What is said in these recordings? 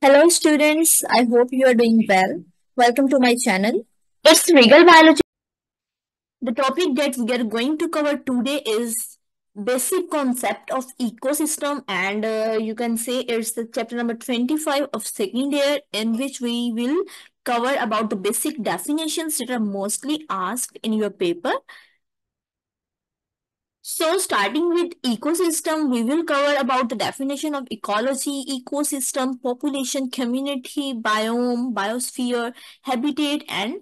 Hello, students. I hope you are doing well. Welcome to my channel. It's Regal Biology. The topic that we are going to cover today is basic concept of ecosystem, and you can say it's the chapter number 25 of second year, in which we will cover about the basic definitions that are mostly asked in your paper. So starting with ecosystem, we will cover about the definition of ecology, ecosystem, population, community, biome, biosphere, habitat, and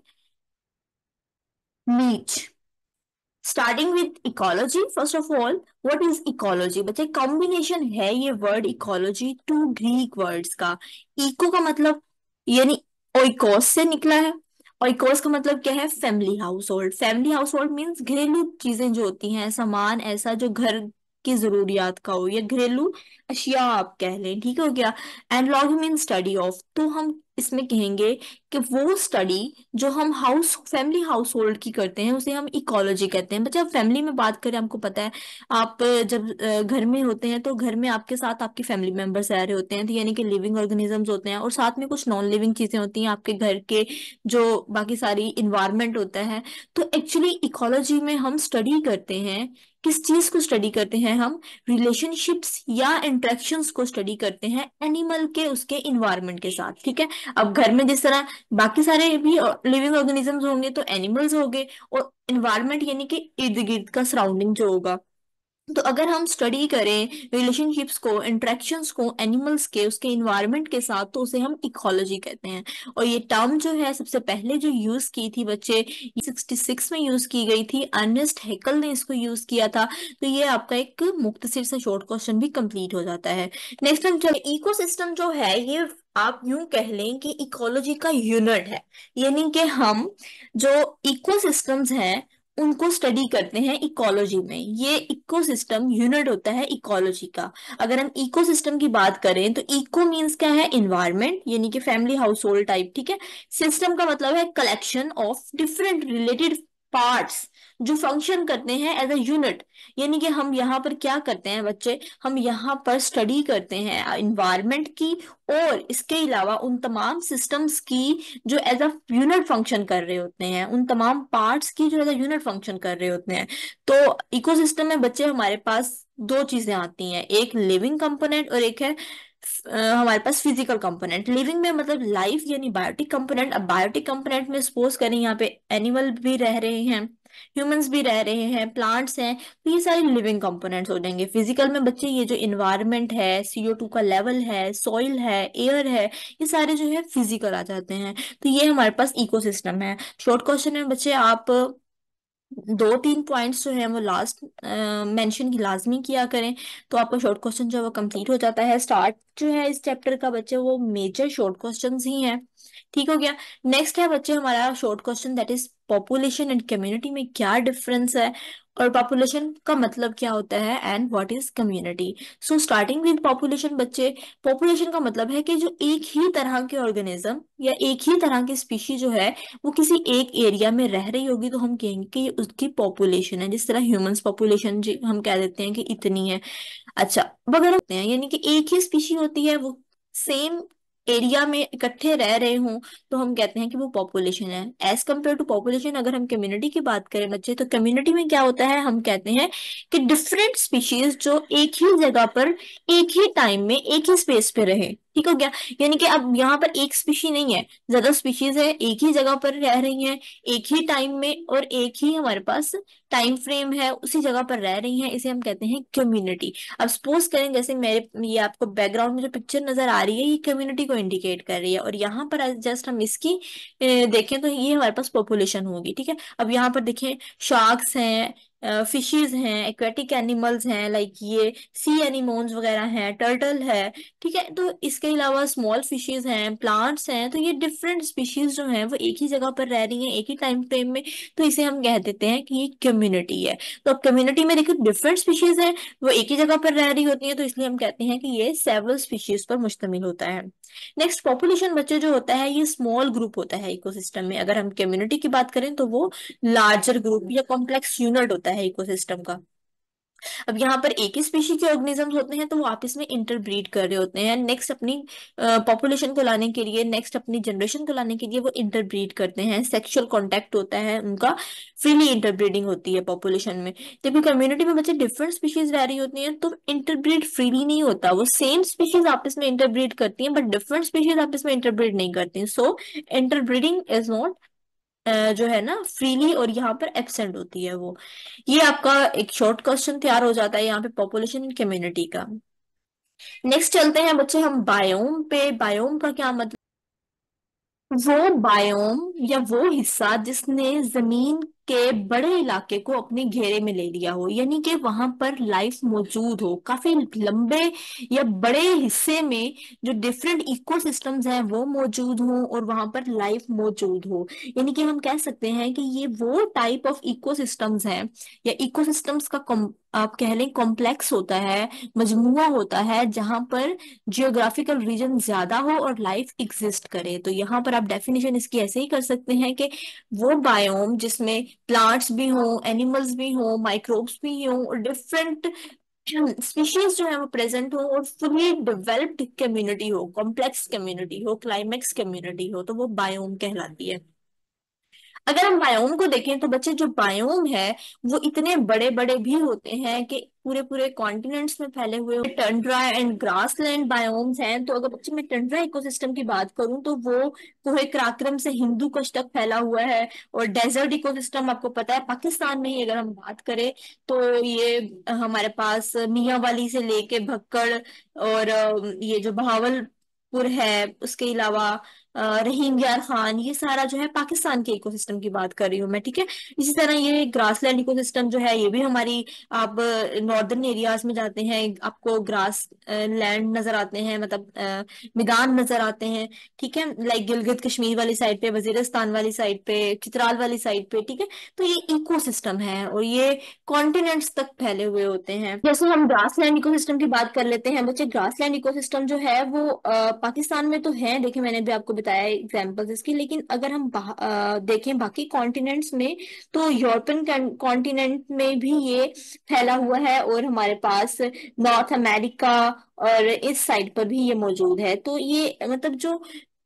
niche. Starting with ecology first of all what is ecology बच्चे combination है ये word ecology two Greek words का eco का मतलब यानी oikos से निकला है ओइकोस का मतलब क्या है फैमिली हाउस होल्ड मीन्स घरेलू चीजें जो होती हैं सामान ऐसा जो घर की जरूरियात का हो या घरेलू अशिया आप कह लें ठीक हो गया and log mean study of तो हम इसमें कहेंगे कि वो स्टडी जो हम फैमिली हाउस होल्ड की करते हैं उसे हम इकोलॉजी कहते हैं बच्चा फैमिली में बात करें आपको पता है आप जब घर में होते हैं तो घर में आपके साथ आपके फैमिली मेंबर्स रह रहे होते हैं तो यानी कि लिविंग ऑर्गेनिजम्स होते हैं और साथ में कुछ नॉन लिविंग चीजें होती हैं आपके घर के जो बाकी सारी इन्वायरमेंट होता है तो एक्चुअली इकोलॉजी में हम स्टडी करते हैं किस चीज को स्टडी करते हैं हम रिलेशनशिप्स या इंटरेक्शंस को स्टडी करते हैं एनिमल के उसके इन्वायरमेंट के साथ ठीक है अब घर में जिस तरह बाकी सारे भी लिविंग ऑर्गेनिजम्स होंगे तो एनिमल्स होंगे और इन्वायरमेंट यानी कि इर्द गिर्द का सराउंडिंग जो होगा तो अगर हम स्टडी करें रिलेशनशिप्स को इंटरेक्शंस को एनिमल्स के उसके इन्वायरमेंट के साथ तो उसे हम इकोलॉजी कहते हैं और ये टर्म जो है सबसे पहले जो यूज की थी बच्चे 66 में यूज की गई थी अर्नेस्ट हैकल ने इसको यूज किया था तो ये आपका एक मुख्तसर सा शॉर्ट क्वेश्चन भी कंप्लीट हो जाता है नेक्स्ट हम चलिए इकोसिस्टम जो है ये आप यूं कह लें कि इकोलॉजी का यूनिट है यानी कि हम जो इकोसिस्टम्स हैं उनको स्टडी करते हैं इकोलॉजी में ये इकोसिस्टम यूनिट होता है इकोलॉजी का अगर हम इकोसिस्टम की बात करें तो इको मींस क्या है इन्वायरमेंट यानी कि फैमिली हाउस होल्ड टाइप ठीक है सिस्टम का मतलब है collection of different related parts जो फंक्शन करते हैं एज अ यूनिट यानी कि हम यहाँ पर क्या करते हैं बच्चे हम यहाँ पर स्टडी करते हैं इन्वायरमेंट की और इसके अलावा उन तमाम सिस्टम्स की जो एज अ यूनिट फंक्शन कर रहे होते हैं उन तमाम पार्ट्स की जो एज अ यूनिट फंक्शन कर रहे होते हैं तो इकोसिस्टम में बच्चे हमारे पास दो चीजें आती हैं एक लिविंग कंपोनेंट और एक है हमारे पास फिजिकल कंपोनेंट लिविंग में मतलब लाइफ यानी बायोटिक कंपोनेंट अब बायोटिक कंपोनेंट में सपोज करें यहाँ पे एनिमल भी रह रहे हैं ह्यूमंस भी रह रहे हैं प्लांट्स हैं तो ये सारे लिविंग कंपोनेंट्स हो जाएंगे फिजिकल में बच्चे ये जो इन्वायरमेंट है CO2 का लेवल है सॉइल है एयर है ये सारे जो है फिजिकल आ जाते हैं तो ये हमारे पास इकोसिस्टम है शॉर्ट क्वेश्चन में बच्चे आप दो तीन पॉइंट्स जो है वो लास्ट मेंशन की लाजमी किया करें तो आपका शॉर्ट क्वेश्चन जो है वो कंप्लीट हो जाता है स्टार्ट जो है इस चैप्टर का बच्चे वो मेजर शॉर्ट क्वेश्चंस ही हैं ठीक हो गया नेक्स्ट है बच्चे हमारा short question that is population and community में क्या डिफरेंस है और पॉपुलेशन का मतलब क्या होता है and what is community so starting with population बच्चे पॉपुलेशन का मतलब है कि जो एक ही तरह के ऑर्गेनिज्म या एक ही तरह की स्पीशी जो है वो किसी एक एरिया में रह रही होगी तो हम कहेंगे कि ये उसकी पॉपुलेशन है जिस तरह ह्यूमंस पॉपुलेशन हम कह देते हैं कि इतनी है अच्छा वगैरह होते हैं यानी कि एक ही स्पीशी होती है वो सेम एरिया में इकट्ठे रह रहे हों तो हम कहते हैं कि वो पॉपुलेशन है एज कम्पेयर टू पॉपुलेशन अगर हम कम्युनिटी की बात करें बच्चे तो कम्युनिटी में क्या होता है हम कहते हैं कि डिफरेंट स्पीशीज जो एक ही जगह पर एक ही टाइम में एक ही स्पेस पे रहे ठीक हो गया यानी कि अब यहाँ पर एक स्पीशी नहीं है ज्यादा स्पीशीज है एक ही जगह पर रह रही हैं एक ही टाइम में और एक ही हमारे पास टाइम फ्रेम है उसी जगह पर रह रही हैं इसे हम कहते हैं कम्युनिटी अब सपोज करें जैसे मेरे ये आपको बैकग्राउंड में जो पिक्चर नजर आ रही है ये कम्युनिटी को इंडिकेट कर रही है और यहाँ पर जस्ट हम इसकी देखें तो ये हमारे पास पॉपुलेशन होगी ठीक है अब यहाँ पर देखें शार्क्स हैं फिशेज हैं एक्वेटिक एनिमल्स हैं लाइक ये सी एनिमोन्स वगैरह हैं टर्टल है ठीक है तो इसके अलावा स्मॉल फिशेज हैं प्लांट्स हैं तो ये डिफरेंट स्पीशीज जो हैं वो एक ही जगह पर रह रही हैं एक ही टाइम फ्रेम में तो इसे हम कह देते हैं कि ये कम्युनिटी है तो अब कम्युनिटी में देखिए डिफरेंट स्पीशीज हैं वो एक ही जगह पर रह रही होती हैं तो इसलिए हम कहते हैं कि ये सेवरल स्पीशीज पर मुश्तमिल होता है नेक्स्ट पॉपुलेशन बच्चे जो होता है ये स्मॉल ग्रुप होता है इकोसिस्टम में अगर हम कम्युनिटी की बात करें तो वो लार्जर ग्रुप या कॉम्प्लेक्स यूनिट होता है इकोसिस्टम का अब यहाँ पर एक ही स्पीशी के ऑर्गेनिजम्स होते हैं तो वो आपस में इंटरब्रीड कर रहे होते हैं, नेक्स्ट अपनी पॉपुलेशन को लाने के लिए, नेक्स्ट अपनी जनरेशन को लाने के लिए वो इंटरब्रीड करते हैं, सेक्सुअल कांटेक्ट होता है उनका, फ्रीली इंटरब्रीडिंग होती है पॉपुलेशन में। जबकि कम्युनिटी में बच्चे डिफरेंट स्पीशीज रह रही होती हैं तो इंटरब्रीड फ्रीली नहीं होता, वो सेम स्पीशीज आपस में इंटरब्रीड करती हैं बट डिफरेंट स्पीशीज आपस में इंटरब्रीड नहीं करती, सो इंटरब्रीडिंग इज नॉट जो है ना फ्रीली, और यहाँ पर एब्सेंट होती है वो। ये आपका एक शॉर्ट क्वेश्चन तैयार हो जाता है यहाँ पे पॉपुलेशन कम्युनिटी का। नेक्स्ट चलते हैं बच्चे हम बायोम पे। बायोम का क्या मतलब? वो बायोम या वो हिस्सा जिसने जमीन के बड़े इलाके को अपने घेरे में ले लिया हो, यानी कि वहां पर लाइफ मौजूद हो, काफी लंबे या बड़े हिस्से में जो डिफरेंट इकोसिस्टम्स हैं वो मौजूद हो और वहां पर लाइफ मौजूद हो। यानी कि हम कह सकते हैं कि ये वो टाइप ऑफ इकोसिस्टम्स हैं या इकोसिस्टम्स का आप कह लें कॉम्प्लेक्स होता है, मजमुआ होता है, जहां पर जियोग्राफिकल रीजन ज्यादा हो और लाइफ एग्जिस्ट करे। तो यहाँ पर आप डेफिनेशन इसकी ऐसे ही कर सकते हैं कि वो बायोम जिसमें प्लांट्स भी हो, एनिमल्स भी हो, माइक्रोब्स भी हो, और डिफरेंट स्पीशीज जो है वो प्रेजेंट हो, और फुली डेवलप्ड कम्युनिटी हो, कॉम्प्लेक्स कम्युनिटी हो, क्लाइमेक्स कम्युनिटी हो, तो वो बायोम कहलाती है। अगर हम बायोम को देखें तो बच्चे जो बायोम है वो इतने बड़े बड़े भी होते हैं कि पूरे पूरे कॉन्टिनेंट्स में फैले हुए टंड्रा एंड ग्रासलैंड बायोम्स हैं। तो अगर बच्चे मैं टंड्रा इकोसिस्टम की बात करूं तो वो कोहे कराक्रम से हिंदू कुश तक फैला हुआ है। और डेजर्ट इकोसिस्टम आपको पता है पाकिस्तान में ही अगर हम बात करें तो ये हमारे पास मियावाली से लेके भक्कड़ और ये जो बहावलपुर है, उसके अलावा रहीम यार खान, ये सारा जो है पाकिस्तान के इकोसिस्टम की बात कर रही हूँ मैं, ठीक है। इसी तरह ये ग्रासलैंड इकोसिस्टम जो है ये भी हमारी, आप नॉर्दर्न एरियाज में जाते हैं आपको ग्रास लैंड नजर आते हैं, मतलब मैदान नजर आते हैं, ठीक है, लाइक गिलगित कश्मीर वाली साइड पे, वजीरिस्तान वाली साइड पे, चित्राल वाली साइड पे, ठीक है। तो ये इकोसिस्टम है और ये कॉन्टिनेंट्स तक फैले हुए होते हैं। जैसे हम ग्रासलैंड इकोसिस्टम की बात कर लेते हैं बच्चे, ग्रासलैंड इकोसिस्टम जो है वो पाकिस्तान में तो है, देखिए मैंने भी आपको बताया एग्जांपल्स इसकी, लेकिन अगर हम देखें बाकी कॉन्टिनेंट्स में तो यूरोपियन कॉन्टिनेंट में भी ये फैला हुआ है, और हमारे पास नॉर्थ अमेरिका और इस साइड पर भी ये मौजूद है। तो ये मतलब जो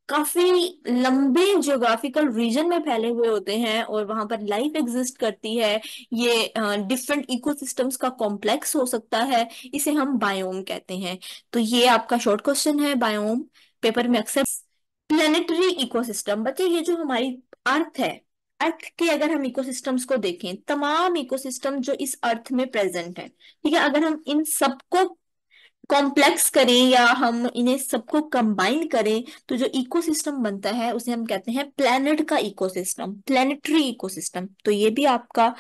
काफी लंबे जियोग्राफिकल रीजन में फैले हुए होते हैं और वहां पर लाइफ एग्जिस्ट करती है, ये डिफरेंट इकोसिस्टम्स का कॉम्प्लेक्स हो सकता है, इसे हम बायोम कहते हैं। तो ये आपका शॉर्ट क्वेश्चन है, बायोम पेपर में अक्सर। प्लेनेटरी इकोसिस्टम बच्चे, ये जो हमारी अर्थ है, अर्थ के अगर हम इकोसिस्टम्स को देखें, तमाम इकोसिस्टम जो इस अर्थ में प्रेजेंट है, ठीक है, अगर हम इन सबको कॉम्प्लेक्स करें या हम इन्हें सबको कंबाइन करें तो जो इकोसिस्टम बनता है उसे हम कहते हैं प्लेनेट का इकोसिस्टम, प्लेनेटरी इकोसिस्टम। तो ये भी आपका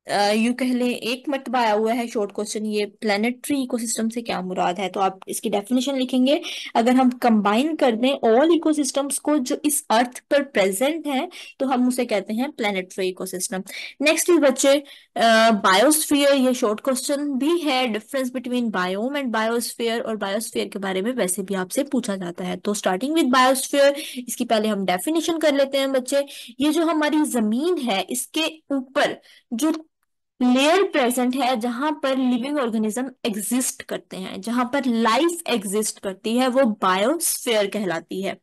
यूं कह लें एक मर्तबा आया हुआ है शॉर्ट क्वेश्चन, ये प्लेनेटरी इकोसिस्टम से क्या मुराद है, तो आप इसकी डेफिनेशन लिखेंगे। अगर हम कंबाइन कर दें ऑल इकोसिस्टम्स को जो इस अर्थ पर प्रेजेंट हैं तो हम उसे कहते हैं प्लेनेटरी इकोसिस्टम। नेक्स्ट बच्चे बायोस्फीयर, ये शॉर्ट क्वेश्चन भी है, difference between biome and biosphere, और बायोस्फीयर के बारे में वैसे भी आपसे पूछा जाता है। तो स्टार्टिंग विद बायोस्फीयर, इसकी पहले हम डेफिनेशन कर लेते हैं बच्चे। ये जो हमारी जमीन है इसके ऊपर जो लेयर प्रेजेंट है जहां पर लिविंग ऑर्गेनिज्म एग्जिस्ट करते हैं, जहां पर लाइफ एग्जिस्ट करती है, वो बायोस्फीयर कहलाती है।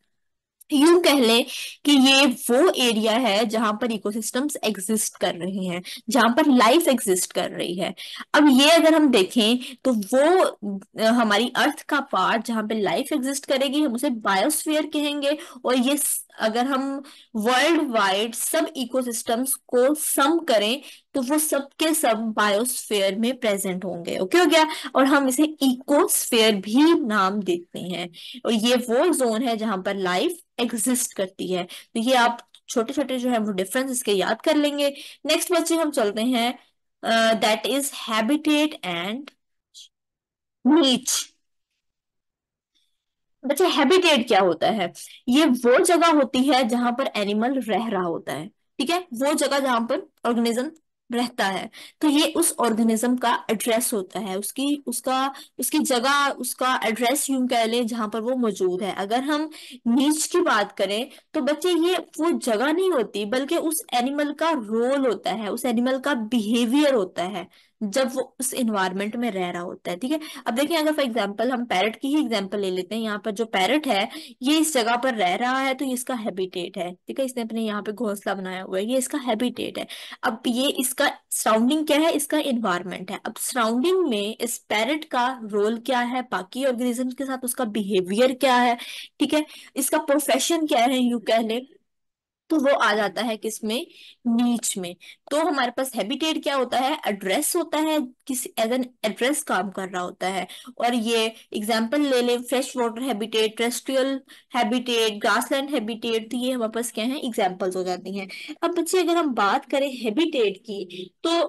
यूं कह लें कि ये वो एरिया है जहां पर इकोसिस्टम्स एग्जिस्ट कर रहे हैं, जहां पर लाइफ एग्जिस्ट कर रही है। अब ये अगर हम देखें तो वो हमारी अर्थ का पार्ट जहां पे लाइफ एग्जिस्ट करेगी हम उसे बायोस्फीयर कहेंगे। और ये अगर हम वर्ल्ड वाइड सब इकोसिस्टम्स को सम करें तो वो सब के सब बायोस्फीयर में प्रेजेंट होंगे। ओके हो गया, और हम इसे इकोस्फीयर भी नाम देते हैं। और ये वो जोन है जहां पर लाइफ एग्जिस्ट करती है। तो ये आप छोटे छोटे जो है वो डिफरेंस इसके याद कर लेंगे। नेक्स्ट बच्चे हम चलते हैं, दैट इज हैबिटेट एंड नीच। बच्चे हैबिटेट क्या होता है? ये वो जगह होती है जहां पर एनिमल रह रहा होता है, ठीक है, वो जगह जहां पर ऑर्गेनिज्म रहता है। तो ये उस ऑर्गेनिज्म का एड्रेस होता है, उसकी उसका उसकी जगह, उसका एड्रेस यूं कह लें जहां पर वो मौजूद है। अगर हम नीच की बात करें तो बच्चे ये वो जगह नहीं होती बल्कि उस एनिमल का रोल होता है, उस एनिमल का बिहेवियर होता है जब वो उस इन्वायरमेंट में रह रहा होता है। ठीक है, अब देखिए अगर फॉर एग्जांपल हम पैरट की ही एग्जांपल ले लेते हैं, यहाँ पर जो पैरट है ये इस जगह पर रह रहा है तो ये इसका हैबिटेट है। ठीक है, इसने अपने यहाँ पे घोंसला बनाया हुआ है, ये इसका हैबिटेट है। अब ये इसका सराउंडिंग क्या है, इसका इन्वायरमेंट है। अब सराउंडिंग में इस पैरट का रोल क्या है, बाकी ऑर्गेनिजम्स के साथ उसका बिहेवियर क्या है, ठीक है, इसका प्रोफेशन क्या है यू कह ले, तो वो आ जाता है किसमें, नीच में। तो हमारे पास हैबिटेट क्या होता है, एड्रेस होता है, किसी एज एन एड्रेस काम कर रहा होता है। और ये एग्जांपल ले लें, fresh water habitat, terrestrial habitat, grassland habitat, तो ये हमारे पास क्या है, एग्जांपल्स हो जाती हैं। अब बच्चे अगर हम बात करें हैबिटेट की, तो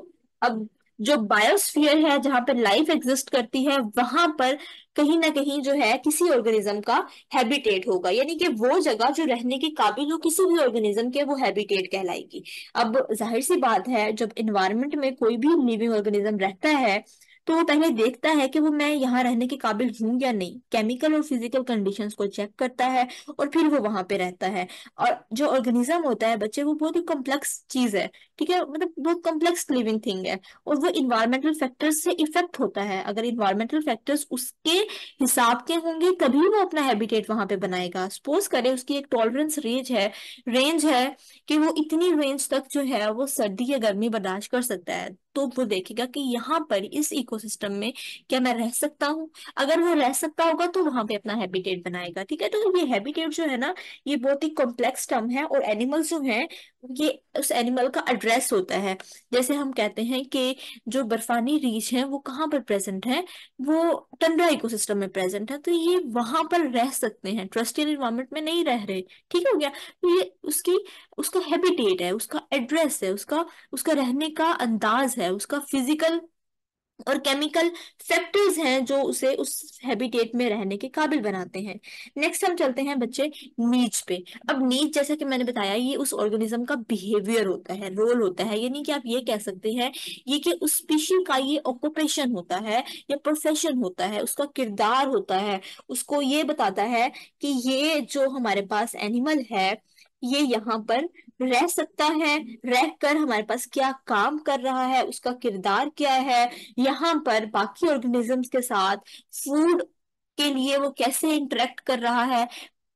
अब जो बायोस्फीयर है जहां पर लाइफ एग्जिस्ट करती है, वहां पर कहीं ना कहीं जो है किसी ऑर्गेनिज्म का हैबिटेट होगा, यानी कि वो जगह जो रहने के काबिल हो किसी भी ऑर्गेनिज्म के, वो हैबिटेट कहलाएगी। अब जाहिर सी बात है, जब इन्वायरमेंट में कोई भी लिविंग ऑर्गेनिज्म रहता है तो वो पहले देखता है कि वो मैं यहाँ रहने के काबिल हूं या नहीं, केमिकल और फिजिकल कंडीशंस को चेक करता है और फिर वो वहां पे रहता है। और जो ऑर्गेनिज्म होता है बच्चे, वो बहुत ही कॉम्प्लेक्स चीज है। ठीक है, मतलब बहुत कॉम्प्लेक्स लिविंग थिंग है, और वो इन्वायरमेंटल फैक्टर्स से इफेक्ट होता है। अगर इन्वायरमेंटल फैक्टर्स उसके हिसाब के होंगे तभी वो अपना हैबिटेट वहां पे बनाएगा। सपोज करें उसकी एक टॉलरेंस रेंज है कि वो इतनी रेंज तक जो है वो सर्दी या गर्मी बर्दाश्त कर सकता है, तो वो देखेगा कि यहाँ पर इस इकोसिस्टम में क्या मैं रह सकता हूँ। अगर वो रह सकता होगा तो वहां पे अपना हैबिटेट बनाएगा। ठीक है, तो ये हैबिटेट जो है ना, ये बहुत ही कॉम्प्लेक्स टर्म है, और एनिमल्स जो है ये उस एनिमल का एड्रेस होता है। जैसे हम कहते हैं कि जो बर्फानी रीछ है वो कहाँ पर प्रेजेंट है, वो टंड्रा इकोसिस्टम में प्रेजेंट है, तो ये वहां पर रह सकते हैं, ट्रस्टियल इन्वायरमेंट में नहीं रह रहे। ठीक हो गया, तो ये उसकी उसका हैबिटेट है, उसका एड्रेस है, उसका उसका रहने का अंदाज है, उसका फिजिकल और केमिकल फैक्टर्स हैं जो उसे उस हैबिटेट में रहने के काबिल बनाते हैं। नेक्स्ट हम चलते हैं बच्चे नीच पे। अब नीच जैसा कि मैंने बताया, ये उस ऑर्गेनिज्म का बिहेवियर होता है, रोल होता है, यानी कि आप ये कह सकते हैं ये कि उस स्पीशी का ये ऑक्यूपेशन होता है या प्रोफेशन होता है, उसका किरदार होता है। उसको ये बताता है कि ये जो हमारे पास एनिमल है ये यहाँ पर रह सकता है, रह कर हमारे पास क्या काम कर रहा है, उसका किरदार क्या है, यहाँ पर बाकी ऑर्गेनिजम्स के साथ फूड के लिए वो कैसे इंटरेक्ट कर रहा है,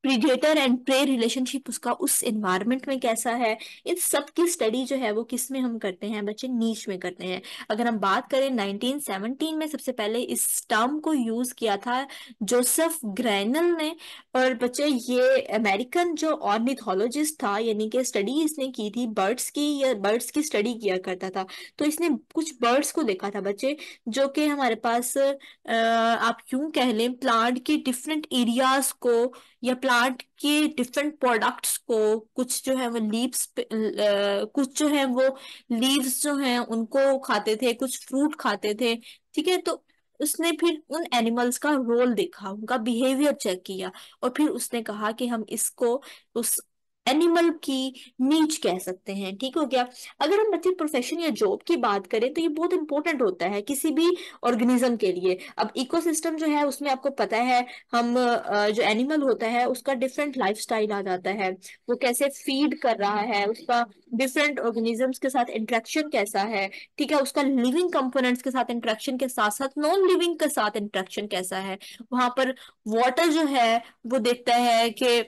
प्रीडेटर एंड प्रे रिलेशनशिप उसका उस एनवायरनमेंट में कैसा है। इन सब की स्टडी जो है वो किस में हम करते हैं बच्चे, नीच में करते हैं। अगर हम बात करें 1917 में सबसे पहले इस टर्म को यूज किया था जोसेफ ग्रैनल ने। और बच्चे ये अमेरिकन जो ऑर्निथोलॉजिस्ट था, यानी कि स्टडी इसने की थी बर्ड्स की, या बर्ड्स की स्टडी किया करता था, तो इसने कुछ बर्ड्स को देखा था बच्चे, जो कि हमारे पास आप यूं कह लें प्लांट के डिफरेंट एरियाज को या प्लांट के डिफरेंट प्रोडक्ट्स को, कुछ जो है वो लीव्स कुछ जो है वो लीव्स जो हैं उनको खाते थे, कुछ फ्रूट खाते थे। ठीक है, तो उसने फिर उन एनिमल्स का रोल देखा, उनका बिहेवियर चेक किया, और फिर उसने कहा कि हम इसको उस एनिमल की नीच कह सकते हैं। ठीक हो गया। अगर हम बच्चे प्रोफेशन या जॉब की बात करें तो ये बहुत इंपॉर्टेंट होता है किसी भी ऑर्गेनिज्म के लिए। अब इकोसिस्टम जो है उसमें आपको पता है, हम जो एनिमल होता है उसका डिफरेंट लाइफस्टाइल आ जाता है, वो कैसे फीड कर रहा है, उसका डिफरेंट ऑर्गेनिजम्स के साथ इंटरेक्शन कैसा है। ठीक है, उसका लिविंग कंपोनेंट्स के साथ इंटरेक्शन के साथ साथ नॉन लिविंग के साथ इंटरेक्शन कैसा है। वहां पर वाटर जो है वो देखता है कि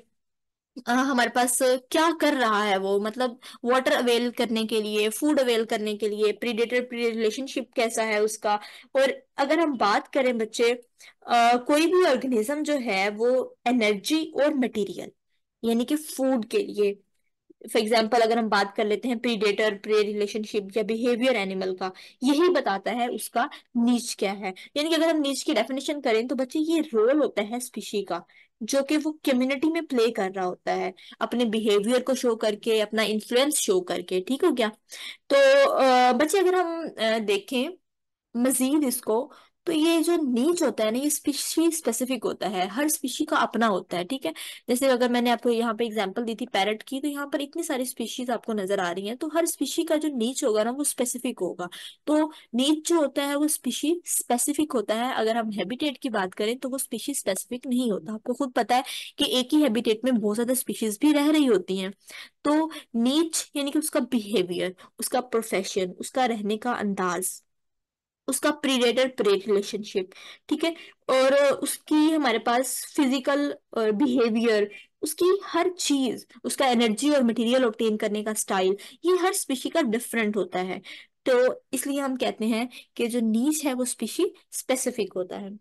हमारे पास क्या कर रहा है वो, मतलब वाटर अवेल करने के लिए, फूड अवेल करने के लिए, प्रीडेटर प्री रिलेशनशिप कैसा है उसका। और अगर हम बात करें बच्चे, कोई भी ऑर्गेनिज्म जो है वो एनर्जी और मटेरियल, यानी कि फूड के लिए, फॉर एग्जाम्पल अगर हम बात कर लेते हैं प्रीडेटर प्रे रिलेशनशिप या बिहेवियर एनिमल का, यही बताता है उसका नीच क्या है। यानी कि अगर हम नीच की डेफिनेशन करें तो बच्चे ये रोल होता है स्पीशी का, जो कि वो कम्युनिटी में प्ले कर रहा होता है, अपने बिहेवियर को शो करके, अपना इन्फ्लुएंस शो करके। ठीक हो गया। तो बच्चे अगर हम देखें मजीद इसको, तो ये जो नीच होता है ना, ये स्पीशी स्पेसिफिक होता है, हर स्पीशी का अपना होता है। ठीक है, जैसे अगर मैंने आपको यहाँ पे एग्जांपल दी थी पैरट की, तो यहाँ पर इतनी सारी स्पीशीज आपको नजर आ रही हैं, तो हर स्पीशी का जो नीच होगा ना वो स्पेसिफिक होगा। तो नीच जो होता है वो स्पीशी स्पेसिफिक होता है। अगर हम हैबिटेट की बात करें तो वो स्पीशी स्पेसिफिक नहीं होता। आपको खुद पता है कि एक ही हैबिटेट में बहुत ज्यादा स्पीशीज भी रह रही होती हैं। तो नीच यानी कि उसका बिहेवियर, उसका प्रोफेशन, उसका रहने का अंदाज, उसका प्रीडेटर प्रे रिलेशनशिप, ठीक है। और उसकी हमारे पास फिजिकल बिहेवियर, उसकी हर चीज, उसका एनर्जी और मटेरियल ऑब्टेन करने का स्टाइल, ये हर स्पीशी का डिफरेंट होता है। तो इसलिए हम कहते हैं कि जो नीच है वो स्पीशी स्पेसिफिक होता है।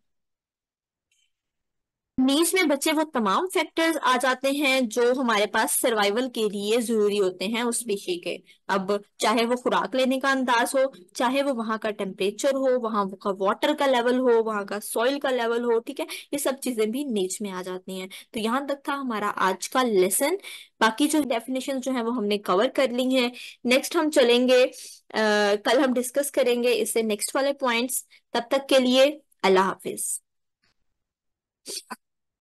नीच में बच्चे वो तमाम फैक्टर्स आ जाते हैं जो हमारे पास सर्वाइवल के लिए जरूरी होते हैं उस स्पीशी के। अब चाहे वो खुराक लेने का अंदाज हो, चाहे वो वहां का टेम्परेचर हो, वहां का वाटर का लेवल हो, वहां का सॉइल का लेवल हो, ठीक है, ये सब चीजें भी नीच में आ जाती हैं। तो यहाँ तक था हमारा आज का लेसन। बाकी जो डेफिनेशन जो है वो हमने कवर कर ली हैं। नेक्स्ट हम चलेंगे, कल हम डिस्कस करेंगे इससे नेक्स्ट वाले पॉइंट्स। तब तक के लिए अल्लाह हाफिज।